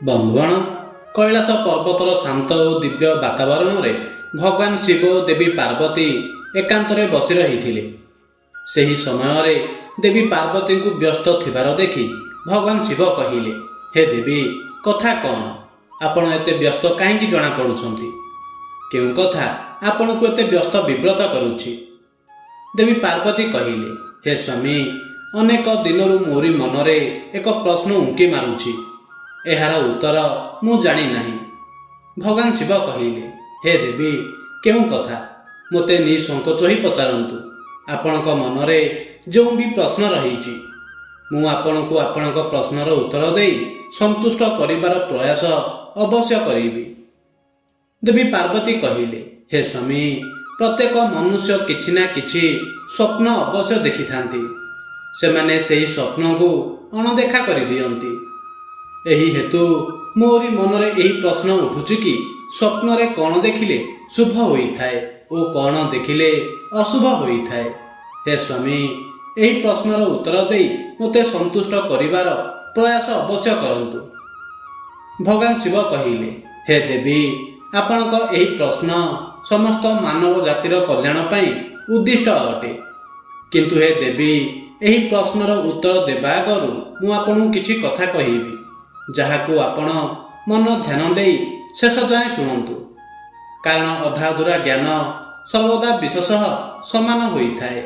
ବନ୍ଧୁଗଣ, କୈଳାସ ପର୍ବତର ଶାନ୍ତ ଓ ଦିବ୍ୟ ବାତାବରଣରେ ଭଗବାନ ଶିବ ଓ ଦେବୀ ପାର୍ବତୀ ଏକାନ୍ତରେ ବସି ରହିଥିଲେ। ସେହି ସମୟରେ ଦେବୀ ପାର୍ବତୀଙ୍କୁ ବ୍ୟସ୍ତ ଥିବାର ଦେଖି ଭଗବାନ ଶିବ କହିଲେ, ହେ ଦେବୀ, କଥା କ'ଣ? ଆପଣ ଏତେ ବ୍ୟସ୍ତ କାହିଁକି ଜଣାପଡ଼ୁଛନ୍ତି? କେଉଁ କଥା ଆପଣଙ୍କୁ ଏତେ ବ୍ୟସ୍ତ ବିବ୍ରତ କରୁଛି? ଦେବୀ ପାର୍ବତୀ କହିଲେ, ହେ ସ୍ୱାମୀ, ଅନେକ ଦିନରୁ ମୋରି ମନରେ ଏକ ପ୍ରଶ୍ନ ଉଙ୍କି ମାରୁଛି। ଏହାର ଉତ୍ତର ମୁଁ ଜାଣିନାହିଁ। ଭଗବାନ ଶିବ କହିଲେ, ହେ ଦେବୀ, କେଉଁ କଥା? ମୋତେ ନିଃସଙ୍କୋଚ ହୋଇ ପଚାରନ୍ତୁ। ଆପଣଙ୍କ ମନରେ ଯେଉଁ ବି ପ୍ରଶ୍ନ ରହିଛି, ମୁଁ ଆପଣଙ୍କୁ ଆପଣଙ୍କ ପ୍ରଶ୍ନର ଉତ୍ତର ଦେଇ ସନ୍ତୁଷ୍ଟ କରିବାର ପ୍ରୟାସ ଅବଶ୍ୟ କରିବି। ଦେବୀ ପାର୍ବତୀ କହିଲେ, ହେ ସ୍ୱାମୀ, ପ୍ରତ୍ୟେକ ମନୁଷ୍ୟ କିଛି ନା କିଛି ସ୍ୱପ୍ନ ଅବଶ୍ୟ ଦେଖିଥାନ୍ତି। ସେମାନେ ସେହି ସ୍ୱପ୍ନକୁ ଅଣଦେଖା କରିଦିଅନ୍ତି। ଏହି ହେତୁ ମୋରି ମନରେ ଏହି ପ୍ରଶ୍ନ ଉଠୁଛି କି ସ୍ୱପ୍ନରେ କ'ଣ ଦେଖିଲେ ଶୁଭ ହୋଇଥାଏ ଓ କ'ଣ ଦେଖିଲେ ଅଶୁଭ ହୋଇଥାଏ? ହେ ସ୍ୱାମୀ, ଏହି ପ୍ରଶ୍ନର ଉତ୍ତର ଦେଇ ମୋତେ ସନ୍ତୁଷ୍ଟ କରିବାର ପ୍ରୟାସ ଅବଶ୍ୟ କରନ୍ତୁ। ଭଗବାନ ଶିବ କହିଲେ, ହେ ଦେବୀ, ଆପଣଙ୍କ ଏହି ପ୍ରଶ୍ନ ସମସ୍ତ ମାନବ ଜାତିର କଲ୍ୟାଣ ପାଇଁ ଉଦ୍ଦିଷ୍ଟ ଅଟେ। କିନ୍ତୁ ହେ ଦେବୀ, ଏହି ପ୍ରଶ୍ନର ଉତ୍ତର ଦେବା ଆଗରୁ ମୁଁ ଆପଣଙ୍କୁ କିଛି କଥା କହିବି, ଯାହାକୁ ଆପଣ ମନ ଧ୍ୟାନ ଦେଇ ଶେଷ ଯାଏଁ ଶୁଣନ୍ତୁ। କାରଣ ଅଧାଅଧୁରା ଜ୍ଞାନ ସର୍ବଦା ବିଷ ସହ ସମାନ ହୋଇଥାଏ।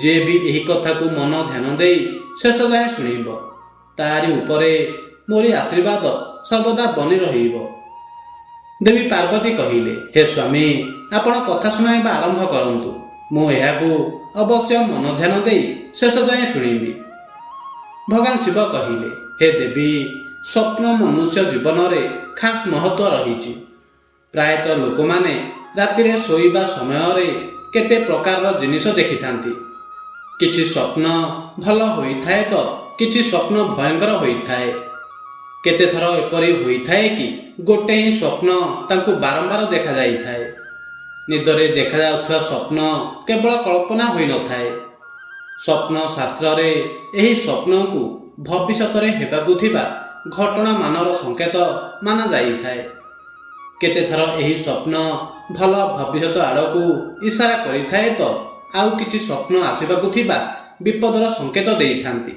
ଯିଏ ବି ଏହି କଥାକୁ ମନ ଧ୍ୟାନ ଦେଇ ଶେଷ ଯାଏଁ ଶୁଣିବ, ତାରି ଉପରେ ମୋରି ଆଶୀର୍ବାଦ ସର୍ବଦା ବନି ରହିବ। ଦେବୀ ପାର୍ବତୀ କହିଲେ, ହେ ସ୍ୱାମୀ, ଆପଣ କଥା ଶୁଣାଇବା ଆରମ୍ଭ କରନ୍ତୁ। ମୁଁ ଏହାକୁ ଅବଶ୍ୟ ମନ ଧ୍ୟାନ ଦେଇ ଶେଷ ଯାଏଁ ଶୁଣିବି। ଭଗବାନ ଶିବ କହିଲେ, ହେ ଦେବୀ, ସ୍ୱପ୍ନ ମନୁଷ୍ୟ ଜୀବନରେ ଖାସ୍ ମହତ୍ଵ ରହିଛି। ପ୍ରାୟତଃ ଲୋକମାନେ ରାତିରେ ଶୋଇବା ସମୟରେ କେତେ ପ୍ରକାରର ଜିନିଷ ଦେଖିଥାନ୍ତି। କିଛି ସ୍ୱପ୍ନ ଭଲ ହୋଇଥାଏ ତ କିଛି ସ୍ୱପ୍ନ ଭୟଙ୍କର ହୋଇଥାଏ। କେତେଥର ଏପରି ହୋଇଥାଏ କି ଗୋଟେ ହିଁ ସ୍ୱପ୍ନ ତାଙ୍କୁ ବାରମ୍ବାର ଦେଖାଯାଇଥାଏ। ନିଦରେ ଦେଖାଯାଉଥିବା ସ୍ୱପ୍ନ କେବଳ କଳ୍ପନା ହୋଇନଥାଏ। ସ୍ୱପ୍ନ ଶାସ୍ତ୍ରରେ ଏହି ସ୍ୱପ୍ନକୁ ଭବିଷ୍ୟତରେ ହେବାକୁ ଥିବା ଘଟଣାମାନର ସଂକେତ ମାନାଯାଇଥାଏ। କେତେଥର ଏହି ସ୍ୱପ୍ନ ଭଲ ଭବିଷ୍ୟତ ଆଡ଼କୁ ଇସାରା କରିଥାଏ ତ ଆଉ କିଛି ସ୍ୱପ୍ନ ଆସିବାକୁ ଥିବା ବିପଦର ସଂକେତ ଦେଇଥାନ୍ତି।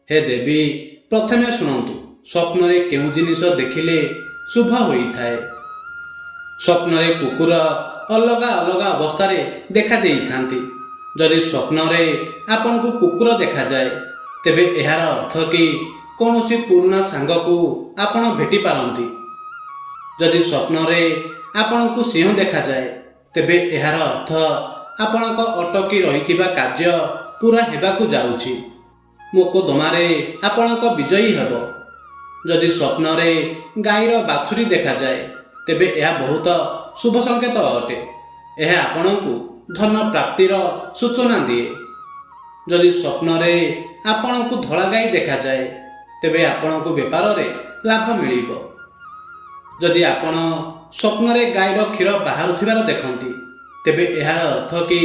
ହେ ଦେବୀ, ପ୍ରଥମେ ଶୁଣନ୍ତୁ, ସ୍ୱପ୍ନରେ କେଉଁ ଜିନିଷ ଦେଖିଲେ ଶୁଭ ହୋଇଥାଏ। ସ୍ୱପ୍ନରେ କୁକୁର ଅଲଗା ଅଲଗା ଅବସ୍ଥାରେ ଦେଖା ଦେଇଥାନ୍ତି। ଯଦି ସ୍ୱପ୍ନରେ ଆପଣଙ୍କୁ କୁକୁର ଦେଖାଯାଏ, ତେବେ ଏହାର ଅର୍ଥ କି କୌଣସି ପୁରୁଣା ସାଙ୍ଗକୁ ଆପଣ ଭେଟିପାରନ୍ତି। ଯଦି ସ୍ୱପ୍ନରେ ଆପଣଙ୍କୁ ସିଂହ ଦେଖାଯାଏ, ତେବେ ଏହାର ଅର୍ଥ ଆପଣଙ୍କ ଅଟକି ରହିଥିବା କାର୍ଯ୍ୟ ପୂରା ହେବାକୁ ଯାଉଛି। ମୋକଦ୍ଦମାରେ ଆପଣଙ୍କ ବିଜୟୀ ହେବ। ଯଦି ସ୍ୱପ୍ନରେ ଗାଈର ବାଛୁରୀ ଦେଖାଯାଏ, ତେବେ ଏହା ବହୁତ ଶୁଭ ସଂକେତ ଅଟେ। ଏହା ଆପଣଙ୍କୁ ଧନ ପ୍ରାପ୍ତିର ସୂଚନା ଦିଏ। ଯଦି ସ୍ୱପ୍ନରେ ଆପଣଙ୍କୁ ଧଳା ଗାଈ ଦେଖାଯାଏ, ତେବେ ଆପଣଙ୍କୁ ବେପାରରେ ଲାଭ ମିଳିବ। ଯଦି ଆପଣ ସ୍ୱପ୍ନରେ ଗାଈର କ୍ଷୀର ବାହାରୁଥିବାର ଦେଖନ୍ତି, ତେବେ ଏହାର ଅର୍ଥ କି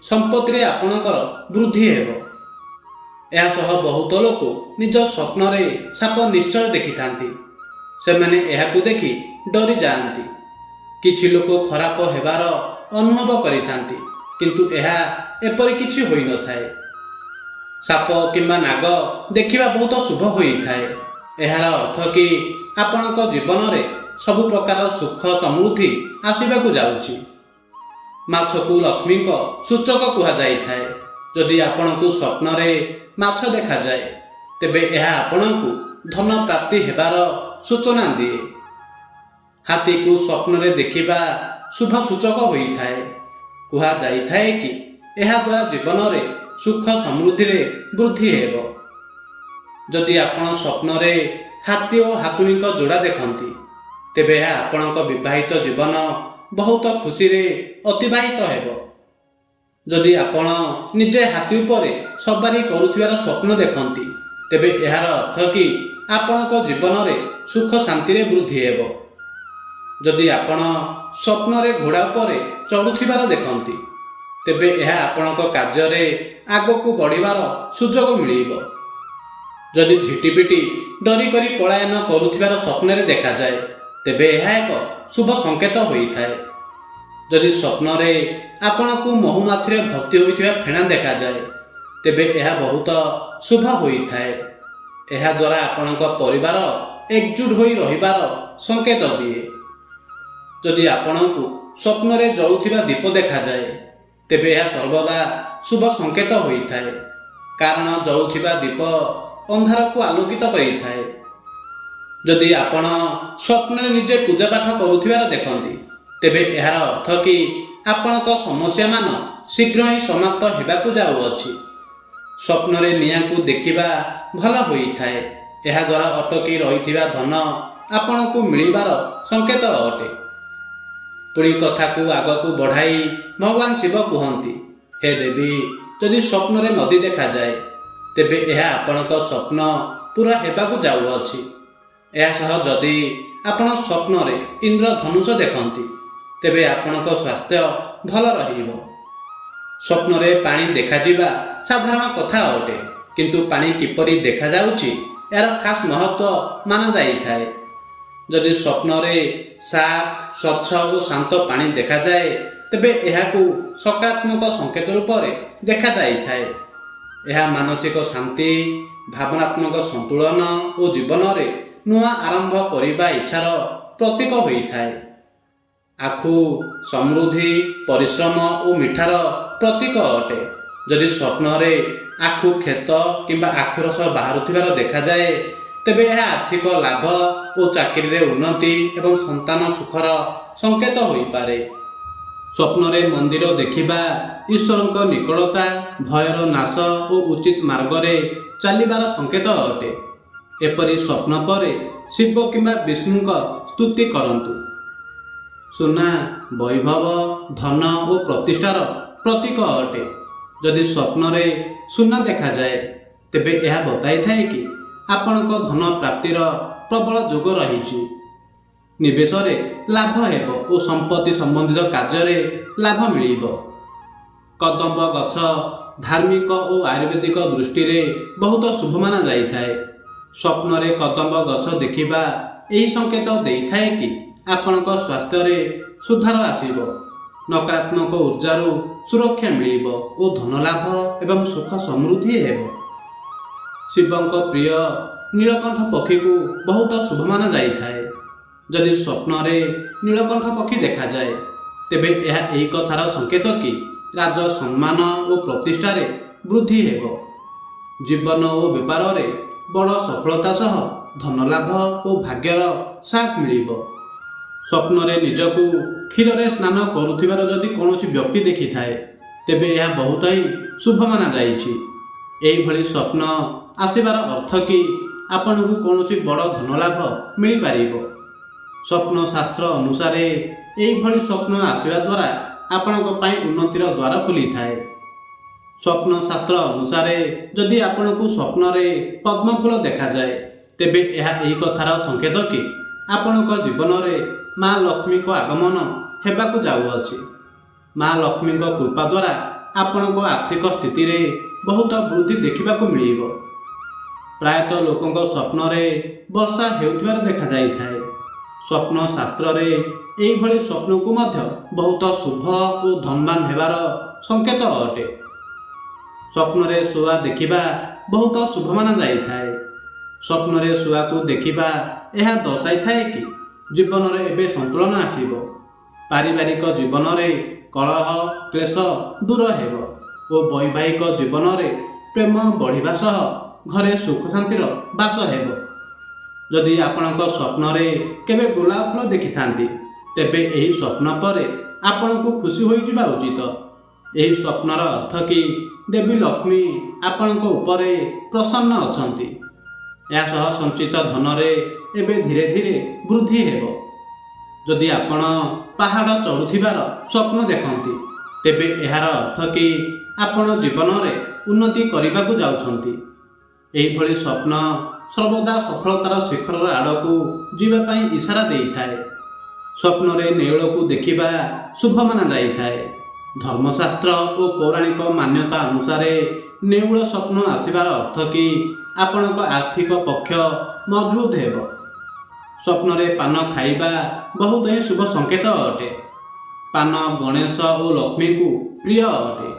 ସମ୍ପତ୍ତିରେ ଆପଣଙ୍କର ବୃଦ୍ଧି ହେବ। ଏହା ସହ ବହୁତ ଲୋକ ନିଜ ସ୍ୱପ୍ନରେ ସାପ ନିଶ୍ଚୟ ଦେଖିଥାନ୍ତି। ସେମାନେ ଏହାକୁ ଦେଖି ଡରି ଯାଆନ୍ତି। କିଛି ଲୋକ ଖରାପ ହେବାର ଅନୁଭବ କରିଥାନ୍ତି, କିନ୍ତୁ ଏହା ଏପରି କିଛି ହୋଇନଥାଏ। ସାପ କିମ୍ବା ନାଗ ଦେଖିବା ବହୁତ ଶୁଭ ହୋଇଥାଏ। ଏହାର ଅର୍ଥ କି ଆପଣଙ୍କ ଜୀବନରେ ସବୁ ପ୍ରକାର ସୁଖ ସମୃଦ୍ଧି ଆସିବାକୁ ଯାଉଛି। ମାଛକୁ ଲକ୍ଷ୍ମୀଙ୍କ ସୂଚକ କୁହାଯାଇଥାଏ। ଯଦି ଆପଣଙ୍କୁ ସ୍ୱପ୍ନରେ ମାଛ ଦେଖାଯାଏ, ତେବେ ଏହା ଆପଣଙ୍କୁ ଧନ ପ୍ରାପ୍ତି ହେବାର ସୂଚନା ଦିଏ। ହାତୀକୁ ସ୍ୱପ୍ନରେ ଦେଖିବା ଶୁଭ ସୂଚକ ହୋଇଥାଏ। କୁହାଯାଇଥାଏ କି ଏହାଦ୍ୱାରା ଜୀବନରେ ସୁଖ ସମୃଦ୍ଧିରେ ବୃଦ୍ଧି ହେବ। ଯଦି ଆପଣ ସ୍ୱପ୍ନରେ ହାତୀ ଓ ହାତୁଣୀଙ୍କ ଯୋଡ଼ା ଦେଖନ୍ତି, ତେବେ ଏହା ଆପଣଙ୍କ ବିବାହିତ ଜୀବନ ବହୁତ ଖୁସିରେ ଅତିବାହିତ ହେବ। ଯଦି ଆପଣ ନିଜେ ହାତୀ ଉପରେ ସବାରି କରୁଥିବାର ସ୍ୱପ୍ନ ଦେଖନ୍ତି, ତେବେ ଏହାର ଅର୍ଥ କି ଆପଣଙ୍କ ଜୀବନରେ ସୁଖ ଶାନ୍ତିରେ ବୃଦ୍ଧି ହେବ। ଯଦି ଆପଣ ସ୍ୱପ୍ନରେ ଘୋଡ଼ା ଉପରେ ଚଢ଼ୁଥିବାର ଦେଖନ୍ତି, ତେବେ ଏହା ଆପଣଙ୍କ କାର୍ଯ୍ୟରେ ଆଗକୁ ବଢ଼ିବାର ସୁଯୋଗ ମିଳିବ। ଯଦି ଝିଟିପିଟି ଡରିକରି ପଳାୟନ କରୁଥିବାର ସ୍ୱପ୍ନରେ ଦେଖାଯାଏ ତେବେ ଏହା ଏକ ଶୁଭ ସଂକେତ ହୋଇଥାଏ। ଯଦି ସ୍ୱପ୍ନରେ ଆପଣଙ୍କୁ ମହୁମାଛିରେ ଭର୍ତ୍ତି ହୋଇଥିବା ଫେଣା ଦେଖାଯାଏ ତେବେ ଏହା ବହୁତ ଶୁଭ ହୋଇଥାଏ। ଏହାଦ୍ୱାରା ଆପଣଙ୍କ ପରିବାର ଏକଜୁଟ ହୋଇ ରହିବାର ସଂକେତ ଦିଏ। ଯଦି ଆପଣଙ୍କୁ ସ୍ୱପ୍ନରେ ଜଳୁଥିବା ଦୀପ ଦେଖାଯାଏ ତେବେ ଏହା ସର୍ବଦା ଶୁଭ ସଂକେତ ହୋଇଥାଏ, କାରଣ ଜଳୁଥିବା ଦୀପ ଅନ୍ଧାରକୁ ଆଲୋକିତ କରିଥାଏ। ଯଦି ଆପଣ ସ୍ୱପ୍ନରେ ନିଜେ ପୂଜାପାଠ କରୁଥିବାର ଦେଖନ୍ତି ତେବେ ଏହାର ଅର୍ଥ କି ଆପଣଙ୍କ ସମସ୍ୟାମାନ ଶୀଘ୍ର ହିଁ ସମାପ୍ତ ହେବାକୁ ଯାଉଅଛି। ସ୍ୱପ୍ନରେ ନିଆଁକୁ ଦେଖିବା ଭଲ ହୋଇଥାଏ। ଏହାଦ୍ୱାରା ଅଟକି ରହିଥିବା ଧନ ଆପଣଙ୍କୁ ମିଳିବାର ସଂକେତ ଅଟେ। ପୁଣି କଥାକୁ ଆଗକୁ ବଢ଼ାଇ ଭଗବାନ ଶିବ କୁହନ୍ତି, ହେ ଦେବୀ, ଯଦି ସ୍ୱପ୍ନରେ ନଦୀ ଦେଖାଯାଏ ତେବେ ଏହା ଆପଣଙ୍କ ସ୍ୱପ୍ନ ପୂରା ହେବାକୁ ଯାଉଅଛି। ଏହାସହ ଯଦି ଆପଣ ସ୍ୱପ୍ନରେ ଇନ୍ଦ୍ରଧନୁଷ ଦେଖନ୍ତି ତେବେ ଆପଣଙ୍କ ସ୍ୱାସ୍ଥ୍ୟ ଭଲ ରହିବ। ସ୍ୱପ୍ନରେ ପାଣି ଦେଖାଯିବା ସାଧାରଣ କଥା ଅଟେ, କିନ୍ତୁ ପାଣି କିପରି ଦେଖାଯାଉଛି ଏହାର ଖାସ୍ ମହତ୍ଵ ମାନାଯାଇଥାଏ। ଯଦି ସ୍ୱପ୍ନରେ ସାଫ, ସ୍ୱଚ୍ଛ ଓ ଶାନ୍ତ ପାଣି ଦେଖାଯାଏ ତେବେ ଏହାକୁ ସକାରାତ୍ମକ ସଂକେତ ରୂପରେ ଦେଖାଯାଇଥାଏ। ଏହା ମାନସିକ ଶାନ୍ତି, ଭାବନାତ୍ମକ ସନ୍ତୁଳନ ଓ ଜୀବନରେ ନୂଆ ଆରମ୍ଭ କରିବା ଇଚ୍ଛାର ପ୍ରତୀକ ହୋଇଥାଏ। ଆଖୁ ସମୃଦ୍ଧି, ପରିଶ୍ରମ ଓ ମିଠାର ପ୍ରତୀକ ଅଟେ। ଯଦି ସ୍ୱପ୍ନରେ ଆଖୁ କ୍ଷେତ କିମ୍ବା ଆଖୁରସ ବାହାରୁଥିବାର ଦେଖାଯାଏ ତେବେ ଏହା ଆର୍ଥିକ ଲାଭ ଓ ଚାକିରିରେ ଉନ୍ନତି ଏବଂ ସନ୍ତାନ ସୁଖର ସଂକେତ ହୋଇପାରେ। ସ୍ୱପ୍ନରେ ମନ୍ଦିର ଦେଖିବା ଈଶ୍ୱରଙ୍କ ନିକଟତା, ଭୟର ନାଶ ଓ ଉଚିତ ମାର୍ଗରେ ଚାଲିବାର ସଂକେତ ଅଟେ। ଏପରି ସ୍ୱପ୍ନ ପରେ ଶିବ କିମ୍ବା ବିଷ୍ଣୁଙ୍କ ସ୍ତୁତି କରନ୍ତୁ। ସୁନା ବୈଭବ, ଧନ ଓ ପ୍ରତିଷ୍ଠାର ପ୍ରତୀକ ଅଟେ। ଯଦି ସ୍ୱପ୍ନରେ ସୁନା ଦେଖାଯାଏ ତେବେ ଏହା ବତାଇଥାଏ କି ଆପଣଙ୍କ ଧନ ପ୍ରାପ୍ତିର ପ୍ରବଳ ଯୋଗ ରହିଛି। ନିବେଶରେ ଲାଭ ହେବ ଓ ସମ୍ପତ୍ତି ସମ୍ବନ୍ଧିତ କାର୍ଯ୍ୟରେ ଲାଭ ମିଳିବ। କଦମ୍ବ ଗଛ ଧାର୍ମିକ ଓ ଆୟୁର୍ବେଦିକ ଦୃଷ୍ଟିରେ ବହୁତ ଶୁଭ ମାନାଯାଇଥାଏ। ସ୍ୱପ୍ନରେ କଦମ୍ବ ଗଛ ଦେଖିବା ଏହି ସଂକେତ ଦେଇଥାଏ କି ଆପଣଙ୍କ ସ୍ୱାସ୍ଥ୍ୟରେ ସୁଧାର ଆସିବ, ନକାରାତ୍ମକ ଉର୍ଜାରୁ ସୁରକ୍ଷା ମିଳିବ ଓ ଧନଲାଭ ଏବଂ ସୁଖ ସମୃଦ୍ଧି ହେବ। ଶିବଙ୍କ ପ୍ରିୟ ନୀଳକଣ୍ଠ ପକ୍ଷୀକୁ ବହୁତ ଶୁଭ ମାନାଯାଇଥାଏ। ଯଦି ସ୍ୱପ୍ନରେ ନୀଳକଣ୍ଠ ପକ୍ଷୀ ଦେଖାଯାଏ ତେବେ ଏହା ଏହି କଥାର ସଂକେତ କି ରାଜ ସମ୍ମାନ ଓ ପ୍ରତିଷ୍ଠାରେ ବୃଦ୍ଧି ହେବ। ଜୀବନ ଓ ବେପାରରେ ବଡ଼ ସଫଳତା ସହ ଧନଲାଭ ଓ ଭାଗ୍ୟର ସାଥ ମିଳିବ। ସ୍ୱପ୍ନରେ ନିଜକୁ କ୍ଷୀରରେ ସ୍ନାନ କରୁଥିବାର ଯଦି କୌଣସି ବ୍ୟକ୍ତି ଦେଖିଥାଏ ତେବେ ଏହା ବହୁତ ହିଁ ଶୁଭ ମାନାଯାଇଛି। ଏହିଭଳି ସ୍ୱପ୍ନ ଆସିବାର ଅର୍ଥ କି ଆପଣଙ୍କୁ କୌଣସି ବଡ଼ ଧନଲାଭ ମିଳିପାରିବ। ସ୍ୱପ୍ନ ଶାସ୍ତ୍ର ଅନୁସାରେ ଏହିଭଳି ସ୍ୱପ୍ନ ଆସିବା ଦ୍ୱାରା ଆପଣଙ୍କ ପାଇଁ ଉନ୍ନତିର ଦ୍ୱାର ଖୋଲିଥାଏ। ସ୍ୱପ୍ନ ଶାସ୍ତ୍ର ଅନୁସାରେ ଯଦି ଆପଣଙ୍କୁ ସ୍ୱପ୍ନରେ ପଦ୍ମଫୁଲ ଦେଖାଯାଏ ତେବେ ଏହା ଏହି କଥାର ସଂକେତ କି ଆପଣଙ୍କ ଜୀବନରେ ମା ଲକ୍ଷ୍ମୀଙ୍କ ଆଗମନ ହେବାକୁ ଯାଉଅଛି। ମା ଲକ୍ଷ୍ମୀଙ୍କ କୃପା ଦ୍ୱାରା ଆପଣଙ୍କ ଆର୍ଥିକ ସ୍ଥିତିରେ ବହୁତ ବୃଦ୍ଧି ଦେଖିବାକୁ ମିଳିବ। ପ୍ରାୟତଃ ଲୋକଙ୍କ ସ୍ୱପ୍ନରେ ବର୍ଷା ହେଉଥିବାର ଦେଖାଯାଇଥାଏ। ସ୍ୱପ୍ନ ଶାସ୍ତ୍ରରେ ଏହିଭଳି ସ୍ୱପ୍ନକୁ ମଧ୍ୟ ବହୁତ ଶୁଭ ଓ ଧନବାନ ହେବାର ସଂକେତ ଅଟେ। ସ୍ୱପ୍ନରେ ଶୁଆ ଦେଖିବା ବହୁତ ଶୁଭ ମାନାଯାଇଥାଏ। ସ୍ୱପ୍ନରେ ଶୁଆକୁ ଦେଖିବା ଏହା ଦର୍ଶାଇଥାଏ କି ଜୀବନରେ ଏବେ ସନ୍ତୁଳନ ଆସିବ। ପାରିବାରିକ ଜୀବନରେ କଳହ କ୍ଲେଶ ଦୂର ହେବ ଓ ବୈବାହିକ ଜୀବନରେ ପ୍ରେମ ବଢ଼ିବା ସହ ଘରେ ସୁଖ ଶାନ୍ତିର ବାସ ହେବ। ଯଦି ଆପଣଙ୍କ ସ୍ୱପ୍ନରେ କେବେ ଗୋଲାପ ଫୁଲ ଦେଖିଥାନ୍ତି ତେବେ ଏହି ସ୍ୱପ୍ନ ପରେ ଆପଣଙ୍କୁ ଖୁସି ହୋଇଯିବା ଉଚିତ। ଏହି ସ୍ୱପ୍ନର ଅର୍ଥ କି ଦେବୀ ଲକ୍ଷ୍ମୀ ଆପଣଙ୍କ ଉପରେ ପ୍ରସନ୍ନ ଅଛନ୍ତି। ଏହା ସହ ସଞ୍ଚିତ ଧନରେ ଏବେ ଧୀରେ ଧୀରେ ବୃଦ୍ଧି ହେବ। ଯଦି ଆପଣ ପାହାଡ଼ ଚଢ଼ୁଥିବାର ସ୍ୱପ୍ନ ଦେଖନ୍ତି ତେବେ ଏହାର ଅର୍ଥ କି ଆପଣ ଜୀବନରେ ଉନ୍ନତି କରିବାକୁ ଯାଉଛନ୍ତି। ଏହିଭଳି ସ୍ୱପ୍ନ ସର୍ବଦା ସଫଳତାର ଶିଖର ଆଡ଼କୁ ଯିବା ପାଇଁ ଇସାରା ଦେଇଥାଏ। ସ୍ୱପ୍ନରେ ନେଉଳକୁ ଦେଖିବା ଶୁଭ ମାନାଯାଇଥାଏ। ଧର୍ମଶାସ୍ତ୍ର ଓ ପୌରାଣିକ ମାନ୍ୟତା ଅନୁସାରେ ନେଉଳ ସ୍ୱପ୍ନ ଆସିବାର ଅର୍ଥ କି ଆପଣଙ୍କ ଆର୍ଥିକ ପକ୍ଷ ମଜବୁତ ହେବ। ସ୍ୱପ୍ନରେ ପାନ ଖାଇବା ବହୁତ ହିଁ ଶୁଭ ସଂକେତ ଅଟେ। ପାନ ଗଣେଶ ଓ ଲକ୍ଷ୍ମୀଙ୍କୁ ପ୍ରିୟ ଅଟେ।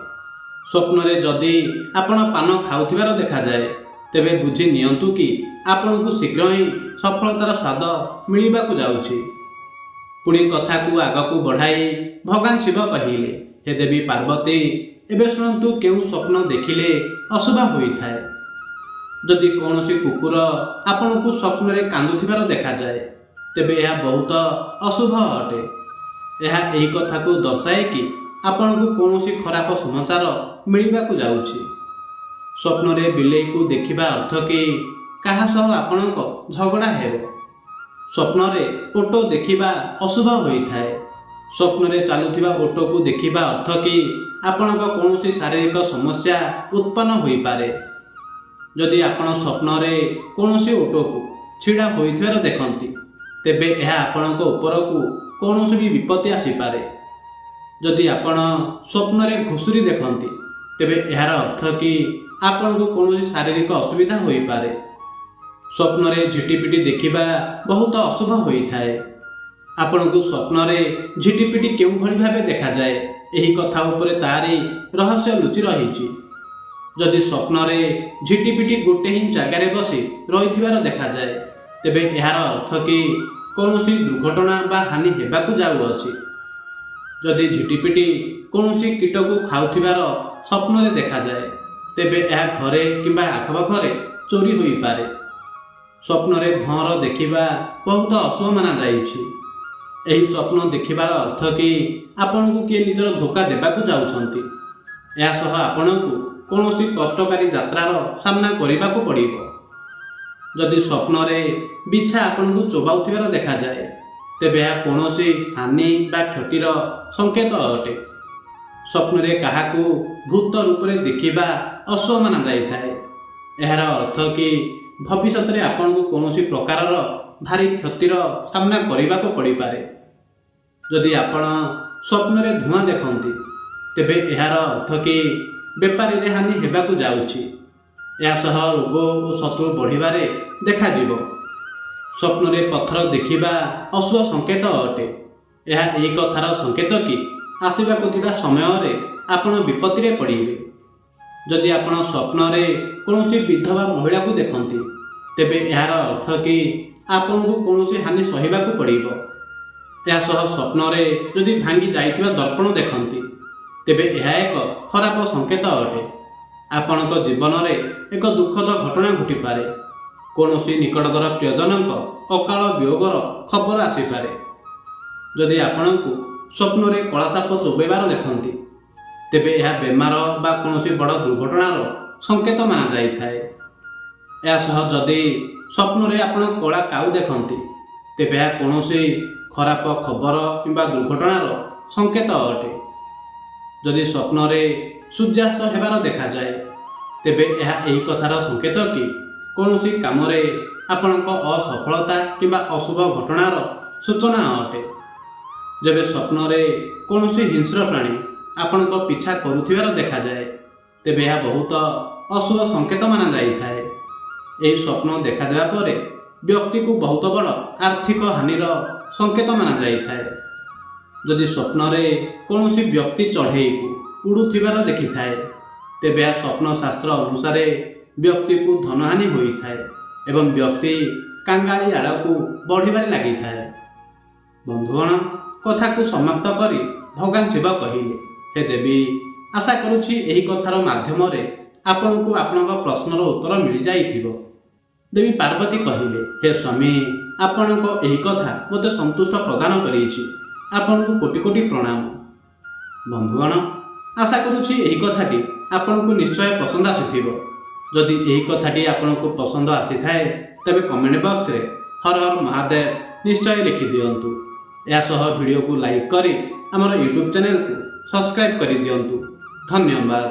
ସ୍ୱପ୍ନରେ ଯଦି ଆପଣ ପାନ ଖାଉଥିବାର ଦେଖାଯାଏ ତେବେ ବୁଝି ନିଅନ୍ତୁ କି ଆପଣଙ୍କୁ ଶୀଘ୍ର ହିଁ ସଫଳତାର ସ୍ୱାଦ ମିଳିବାକୁ ଯାଉଛି। ପୁଣି କଥାକୁ ଆଗକୁ ବଢ଼ାଇ ଭଗବାନ ଶିବ କହିଲେ, ହେ ଦେବୀ ପାର୍ବତୀ, ଏବେ ଶୁଣନ୍ତୁ କେଉଁ ସ୍ୱପ୍ନ ଦେଖିଲେ ଅଶୁଭ ହୋଇଥାଏ। ଯଦି କୌଣସି କୁକୁର ଆପଣଙ୍କୁ ସ୍ୱପ୍ନରେ କାନ୍ଦୁଥିବାର ଦେଖାଯାଏ ତେବେ ଏହା ବହୁତ ଅଶୁଭ ଅଟେ। ଏହା ଏହି କଥାକୁ ଦର୍ଶାଏ କି ଆପଣଙ୍କୁ କୌଣସି ଖରାପ ସମାଚାର ମିଳିବାକୁ ଯାଉଛି। ସ୍ୱପ୍ନରେ ବିଲେଇକୁ ଦେଖିବା ଅର୍ଥ କି କାହା ସହ ଆପଣଙ୍କ ଝଗଡ଼ା ହେବ। ସ୍ୱପ୍ନରେ ଓଟ ଦେଖିବା ଅଶୁଭ ହୋଇଥାଏ। ସ୍ୱପ୍ନରେ ଚାଲୁଥିବା ଓଟକୁ ଦେଖିବା ଅର୍ଥ କି ଆପଣଙ୍କ କୌଣସି ଶାରୀରିକ ସମସ୍ୟା ଉତ୍ପନ୍ନ ହୋଇପାରେ। ଯଦି ଆପଣ ସ୍ୱପ୍ନରେ କୌଣସି ଓଟକୁ ଛିଡ଼ା ହୋଇଥିବାର ଦେଖନ୍ତି ତେବେ ଏହା ଆପଣଙ୍କ ଉପରକୁ କୌଣସି ବି ବିପତ୍ତି ଆସିପାରେ। ଯଦି ଆପଣ ସ୍ୱପ୍ନରେ ଘୁଷୁରି ଦେଖନ୍ତି ତେବେ ଏହାର ଅର୍ଥ କି ଆପଣଙ୍କୁ କୌଣସି ଶାରୀରିକ ଅସୁବିଧା ହୋଇପାରେ। ସ୍ୱପ୍ନରେ ଝିଟିପିଟି ଦେଖିବା ବହୁତ ଅଶୁଭ ହୋଇଥାଏ। ଆପଣଙ୍କୁ ସ୍ୱପ୍ନରେ ଝିଟିପିଟି କେଉଁଭଳି ଭାବେ ଦେଖାଯାଏ ଏହି କଥା ଉପରେ ତାରି ରହସ୍ୟ ଲୁଚି ରହିଛି। ଯଦି ସ୍ୱପ୍ନରେ ଝିଟିପିଟି ଗୋଟେ ହିଁ ଜାଗାରେ ବସି ରହିଥିବାର ଦେଖାଯାଏ ତେବେ ଏହାର ଅର୍ଥ କି କୌଣସି ଦୁର୍ଘଟଣା ବା ହାନି ହେବାକୁ ଯାଉଅଛି। ଯଦି ଝିଟିପିଟି କୌଣସି କୀଟକୁ ଖାଉଥିବାର ସ୍ୱପ୍ନରେ ଦେଖାଯାଏ ତେବେ ଏହା ଘରେ କିମ୍ବା ଆଖପାଖରେ ଚୋରି ହୋଇପାରେ। ସ୍ୱପ୍ନରେ ଭଁର ଦେଖିବା ବହୁତ ଅଶୁଭ ମାନାଯାଇଛି। ଏହି ସ୍ୱପ୍ନ ଦେଖିବାର ଅର୍ଥ କି ଆପଣଙ୍କୁ କିଏ ନିଜର ଧୋକା ଦେବାକୁ ଯାଉଛନ୍ତି। ଏହା ସହ ଆପଣଙ୍କୁ କୌଣସି କଷ୍ଟକାରୀ ଯାତ୍ରାର ସାମ୍ନା କରିବାକୁ ପଡ଼ିବ। ଯଦି ସ୍ୱପ୍ନରେ ବିଛା ଆପଣଙ୍କୁ ଚୋବାଉଥିବାର ଦେଖାଯାଏ ତେବେ ଏହା କୌଣସି ହାନି ବା କ୍ଷତିର ସଂକେତ ଅଟେ। ସ୍ୱପ୍ନରେ କାହାକୁ ଭୂତ ରୂପରେ ଦେଖିବା ଅଶୁଭ ମାନାଯାଇଥାଏ। ଏହାର ଅର୍ଥ କି ଭବିଷ୍ୟତରେ ଆପଣଙ୍କୁ କୌଣସି ପ୍ରକାରର ଭାରି କ୍ଷତିର ସାମ୍ନା କରିବାକୁ ପଡ଼ିପାରେ। ଯଦି ଆପଣ ସ୍ୱପ୍ନରେ ଧୂଆଁ ଦେଖନ୍ତି ତେବେ ଏହାର ଅର୍ଥ କି ବେପାରୀରେ ହାନି ହେବାକୁ ଯାଉଛି। ଏହା ସହ ରୋଗ ଓ ଶତ୍ରୁ ବଢ଼ିବାରେ ଦେଖାଯିବ। ସ୍ୱପ୍ନରେ ପଥର ଦେଖିବା ଅଶୁଭ ସଂକେତ ଅଟେ। ଏହା ଏହି କଥାର ସଂକେତ କି ଆସିବାକୁ ଥିବା ସମୟରେ ଆପଣ ବିପତ୍ତିରେ ପଡ଼ିବେ। ଯଦି ଆପଣ ସ୍ୱପ୍ନରେ କୌଣସି ବିଧବା ମହିଳାକୁ ଦେଖନ୍ତି ତେବେ ଏହାର ଅର୍ଥ କି ଆପଣଙ୍କୁ କୌଣସି ହାନି ସହିବାକୁ ପଡ଼ିବ। ଏହା ସହ ସ୍ୱପ୍ନରେ ଯଦି ଭାଙ୍ଗି ଯାଇଥିବା ଦର୍ପଣ ଦେଖନ୍ତି ତେବେ ଏହା ଏକ ଖରାପ ସଂକେତ ଅଟେ। ଆପଣଙ୍କ ଜୀବନରେ ଏକ ଦୁଃଖଦ ଘଟଣା ଘଟିପାରେ। କୌଣସି ନିକଟତର ପ୍ରିୟଜନଙ୍କ ଅକାଳ ବିୟୋଗର ଖବର ଆସିପାରେ। ଯଦି ଆପଣଙ୍କୁ ସ୍ୱପ୍ନରେ କଳାସାପ ଚୋବେଇବାର ଦେଖନ୍ତି ତେବେ ଏହା ବେମାର ବା କୌଣସି ବଡ଼ ଦୁର୍ଘଟଣାର ସଂକେତ ମାନାଯାଇଥାଏ। ଏହା ସହ ଯଦି ସ୍ୱପ୍ନରେ ଆପଣ କଳା କାଉ ଦେଖନ୍ତି ତେବେ ଏହା କୌଣସି ଖରାପ ଖବର କିମ୍ବା ଦୁର୍ଘଟଣାର ସଂକେତ ଅଟେ। ଯଦି ସ୍ୱପ୍ନରେ ସୂର୍ଯ୍ୟାସ୍ତ ହେବାର ଦେଖାଯାଏ ତେବେ ଏହା ଏହି କଥାର ସଂକେତ କି କୌଣସି କାମରେ ଆପଣଙ୍କ ଅସଫଳତା କିମ୍ବା ଅଶୁଭ ଘଟଣାର ସୂଚନା ଅଟେ। ଯେବେ ସ୍ୱପ୍ନରେ କୌଣସି ହିଂସ୍ର ପ୍ରାଣୀ ଆପଣଙ୍କ ପିଛା କରୁଥିବାର ଦେଖାଯାଏ ତେବେ ଏହା ବହୁତ ଅଶୁଭ ସଂକେତ ମାନାଯାଇଥାଏ। ଏହି ସ୍ୱପ୍ନ ଦେଖାଦେବା ପରେ ବ୍ୟକ୍ତିକୁ ବହୁତ ବଡ଼ ଆର୍ଥିକ ହାନିର ସଂକେତ ମାନାଯାଇଥାଏ। ଯଦି ସ୍ୱପ୍ନରେ କୌଣସି ବ୍ୟକ୍ତି ଚଢ଼େଇକୁ ଉଡ଼ୁଥିବାର ଦେଖିଥାଏ ତେବେ ଏହା ସ୍ୱପ୍ନଶାସ୍ତ୍ର ଅନୁସାରେ ବ୍ୟକ୍ତିକୁ ଧନହାନି ହୋଇଥାଏ ଏବଂ ବ୍ୟକ୍ତି କାଙ୍ଗାଳି ଆଡ଼କୁ ବଢ଼ିବାରେ ଲାଗିଥାଏ। ବନ୍ଧୁଗଣ, କଥାକୁ ସମାପ୍ତ କରି ଭଗବାନ ଶିବ କହିଲେ, ହେ ଦେବୀ, ଆଶା କରୁଛି ଏହି କଥାର ମାଧ୍ୟମରେ ଆପଣଙ୍କୁ ଆପଣଙ୍କ ପ୍ରଶ୍ନର ଉତ୍ତର ମିଳିଯାଇଥିବ। ଦେବୀ ପାର୍ବତୀ କହିଲେ, ହେ ସ୍ୱାମୀ, ଆପଣଙ୍କ ଏହି କଥା ମୋତେ ସନ୍ତୁଷ୍ଟ ପ୍ରଦାନ କରିଛି। ଆପଣଙ୍କୁ କୋଟି କୋଟି ପ୍ରଣାମ। ବନ୍ଧୁଗଣ, ଆଶା କରୁଛି ଏହି କଥାଟି ଆପଣଙ୍କୁ ନିଶ୍ଚୟ ପସନ୍ଦ ଆସିଥିବ। ଯଦି ଏହି କଥାଟି ଆପଣଙ୍କୁ ପସନ୍ଦ ଆସିଥାଏ ତେବେ କମେଣ୍ଟ ବକ୍ସରେ ହର ହର ମହାଦେବ ନିଶ୍ଚୟ ଲେଖିଦିଅନ୍ତୁ। ଏହା ସହ ଭିଡ଼ିଓକୁ ଲାଇକ୍ କରି ଆମର ୟୁଟ୍ୟୁବ୍ ଚ୍ୟାନେଲକୁ ସବସ୍କ୍ରାଇବ୍ କରିଦିଅନ୍ତୁ। ଧନ୍ୟବାଦ।